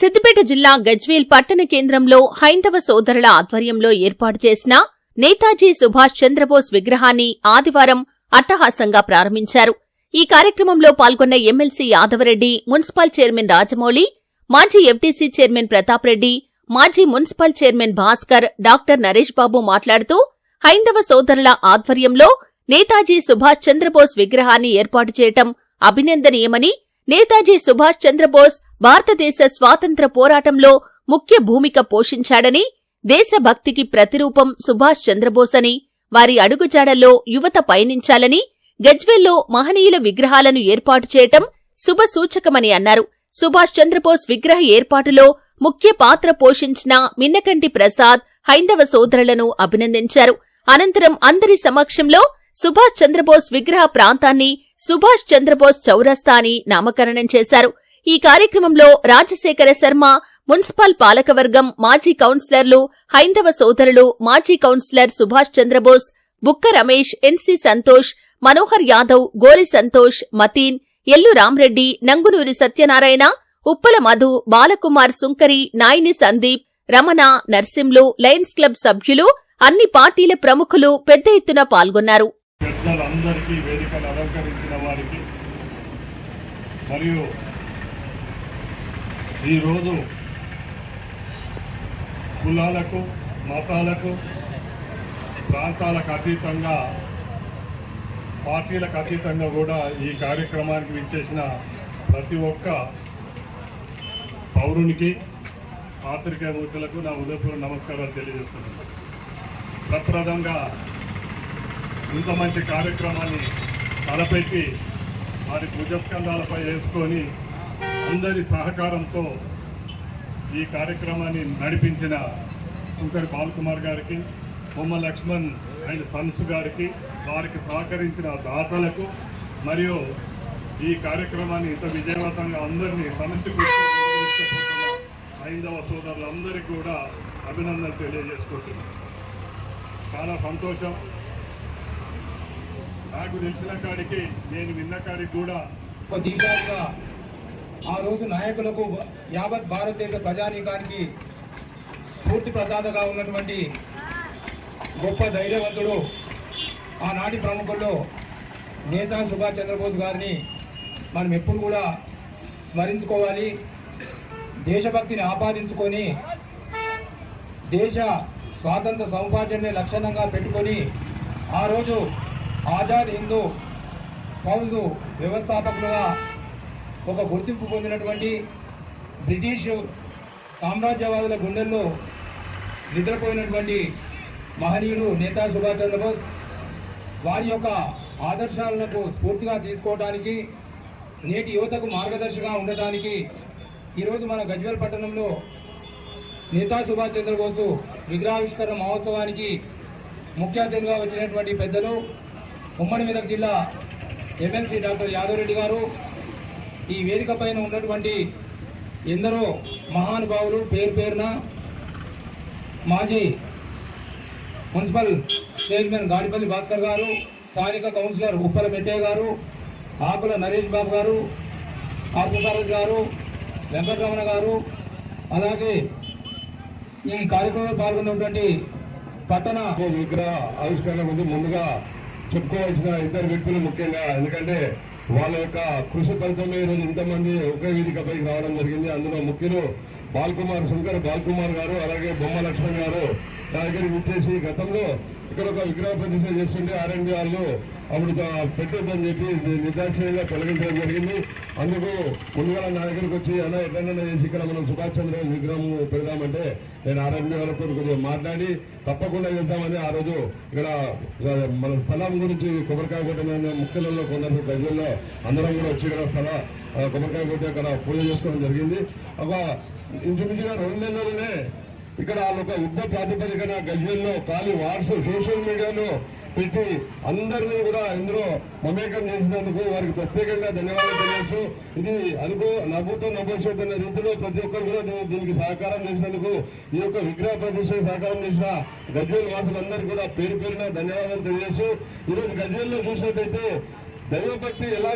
సిద్దిపేట జిల్లా గజ్వేల్ పట్టణ కేంద్రంలో హైందవ సోదరుల ఆధ్వర్యంలో ఏర్పాటు చేసిన నేతాజీ సుభాష్ చంద్రబోస్ విగ్రహాన్ని ఆదివారం అట్టహాసంగా ప్రారంభించారు. ఈ కార్యక్రమంలో పాల్గొన్న MLC Yadava Reddy, municipal chairman Rajamouli, మాజీ ఎఫ్డీసీ చైర్మన్ ప్రతాప్ రెడ్డి, మాజీ municipal chairman Bhaskar, doctor Naresh Babu మాట్లాడుతూ హైందవ సోదరుల ఆధ్వర్యంలో నేతాజీ సుభాష్ చంద్రబోస్ విగ్రహాన్ని ఏర్పాటు చేయటం అభినందనీయమని, నేతాజీ సుభాష్ చంద్రబోస్ భారతదేశ స్వాతంత్ర్య పోరాటంలో ముఖ్య భూమిక పోషించాడని, దేశభక్తికి ప్రతిరూపం సుభాష్ చంద్రబోస్ అని, వారి అడుగుజాడల్లో యువత పయనించాలని, గజ్వేల్లో మహనీయుల విగ్రహాలను ఏర్పాటు చేయటం శుభసూచకమని అన్నారు. సుభాష్ చంద్రబోస్ విగ్రహ ఏర్పాటులో ముఖ్య పాత్ర పోషించిన మిన్నకంటి ప్రసాద్ హైందవ సోదరులను అభినందించారు. అనంతరం అందరి సమక్షంలో సుభాష్ చంద్రబోస్ విగ్రహ ప్రాంతాన్ని సుభాష్ చంద్రబోస్ చౌరస్తా అని నామకరణం చేశారు. ఈ కార్యక్రమంలో రాజశేఖర శర్మ, మున్సిపల్ పాలకవర్గం, మాజీ కౌన్సిలర్లు, హైందవ సోదరులు, మాజీ కౌన్సిలర్ సుభాష్ చంద్రబోస్, బుక్క రమేష్, ఎన్సీ సంతోష్, మనోహర్ యాదవ్, గోలి సంతోష్, మతీన్, ఎల్లు రామ్రెడ్డి, నంగునూరి సత్యనారాయణ, ఉప్పల మధు, బాలకుమార్ సుంకరి, నాయిని సందీప్, రమణ, నర్సింలు, లయన్స్ క్లబ్ సభ్యులు, అన్ని పార్టీల ప్రముఖులు పెద్ద ఎత్తున పాల్గొన్నారు. ఈరోజు కులాలకు, మతాలకు, ప్రాంతాలకు అతీతంగా, పార్టీలకు అతీతంగా కూడా ఈ కార్యక్రమానికి విచ్చేసిన ప్రతి ఒక్క పౌరునికి, పాత్రికేయులకు నా ఉదయపూర్వ నమస్కారాలు తెలియజేస్తున్నాను. ప్రప్రదంగా ఇంత మంచి కార్యక్రమాన్ని తలపెట్టి వారి భుజస్కంధాలపై వేసుకొని అందరి సహకారంతో ఈ కార్యక్రమాన్ని నడిపించిన సుంకరి బాలకుమార్ గారికి, బొమ్మ లక్ష్మణ్ అండ్ సన్స్ గారికి, వారికి సహకరించిన దాతలకు, మరియు ఈ కార్యక్రమాన్ని ఇంత విజయవంతంగా అందరినీ సమిష్టి హైందవ సోదరులందరికీ కూడా అభినందనలు తెలియజేసుకుంటున్నాను. చాలా సంతోషం. నాకు తెలిసిన కాడికి, నేను విన్న కాడికి కూడా ఆ రోజు నాయకులకు, యావత్ భారతదేశ ప్రజానీకానికి స్ఫూర్తి ప్రదాతగా ఉన్నటువంటి గొప్ప ధైర్యవంతుడు, ఆనాటి ప్రముఖుల్లో నేతాజీ సుభాష్ చంద్రబోస్ గారిని మనం ఎప్పుడు కూడా స్మరించుకోవాలి. దేశభక్తిని ఆపాదించుకొని దేశ స్వాతంత్ర సముపార్జనని లక్షణంగా పెట్టుకొని ఆ రోజు ఆజాద్ హిందూ ఫౌజ్ వ్యవస్థాపకులుగా ఒక గుర్తింపు పొందినటువంటి బ్రిటిష్ సామ్రాజ్యవాదుల గుండెల్లో నిద్రపోయినటువంటి మహనీయుడు నేతాజీ సుభాష్ చంద్రబోస్. వారి యొక్క ఆదర్శాలను స్ఫూర్తిగా తీసుకోవడానికి, నేటి యువతకు మార్గదర్శిగా ఉండటానికి ఈరోజు మన గజ్వేల్ పట్టణంలో నేతాజీ సుభాష్ చంద్రబోసు విగ్రహావిష్కరణ మహోత్సవానికి ముఖ్య అతిథిగా వచ్చినటువంటి పెద్దలు, ఉమ్మడి మెదక్ జిల్లా ఎమ్మెల్సీ డాక్టర్ యాదవరెడ్డి గారు, ఈ వేదిక పైన ఉన్నటువంటి ఎందరో మహానుభావులు, పేరు పేరున మాజీ మున్సిపల్ చైర్మన్ గాడిపల్లి భాస్కర్ గారు, స్థానిక కౌన్సిలర్ ఉప్పల మెట్టయ్య గారు, ఆకుల నరేష్ బాబు గారు, ఆర్పసారథి గారు, వెంకటరమణ గారు, అలాగే ఈ కార్యక్రమంలో పాల్గొన్నటువంటి పట్టణ విగ్రహ ఆవిష్కరణ ముందుగా చెప్పుకోవాల్సిన ఇద్దరు వ్యక్తులు ముఖ్యంగా, ఎందుకంటే వాళ్ళ యొక్క కృషి ఫలితమే ఈరోజు ఇంతమంది ఒకే వేదికపైకి రావడం జరిగింది. అందులో ముఖ్యులు సుంకర బాలకుమార్ గారు, అలాగే బొమ్మ లక్ష్మణ్ గారు నా దగ్గరికి విచ్చేసి గతంలో ఇక్కడ ఒక విగ్రహ ప్రతిష్ట చేస్తుంటే ఆర్ఎండ్బి వాళ్ళు అప్పుడు పెట్టొద్దని చెప్పి నిర్దాక్షిణ్యంగా తొలగించడం జరిగింది. అందుకు ముందుగా నా దగ్గరికి వచ్చి అన్న ఎట్లన్నా చేసి ఇక్కడ మనం సుభాష్ చంద్రబోస్ విగ్రహం పెడదామంటే నేను ఆర్ఎండ్బి వాళ్ళతో కొద్దిగా మాట్లాడి తప్పకుండా చేద్దామని ఆ రోజు ఇక్కడ మన స్థలం గురించి కొబ్బరికాయ కొట్టిన ముఖ్యులలో కొందరు గజ్వేల్లో అందరం కూడా వచ్చి ఇక్కడ కొబ్బరికాయ కొట్టి అక్కడ పూజ చేసుకోవడం జరిగింది. ఒక ఇంచుమించుగా 2 నెలల్లోనే ఇక్కడ ఒక యుద్ధ ప్రాతిపదికన గజ్వేల్లో ఖాళీ వాట్సాప్ సోషల్ మీడియాలో పెట్టి అందరినీ కూడా ఇందులో మమేకం చేసినందుకు వారికి ప్రత్యేకంగా ధన్యవాదాలు తెలియజేస్తూ, ఇది నవ్వుతో నభవిష్యత్ అనే రీతిలో ప్రతి ఒక్కరు కూడా దీనికి సహకారం చేసినందుకు, ఈ యొక్క విగ్రహ ప్రతిష్ట సహకారం చేసిన గజ్వేల్ వాసులందరికీ కూడా పేరు పేరున ధన్యవాదాలు తెలియజేస్తూ, ఈరోజు గజ్వేల్లో చూసినట్టయితే దైవభక్తి ఎలా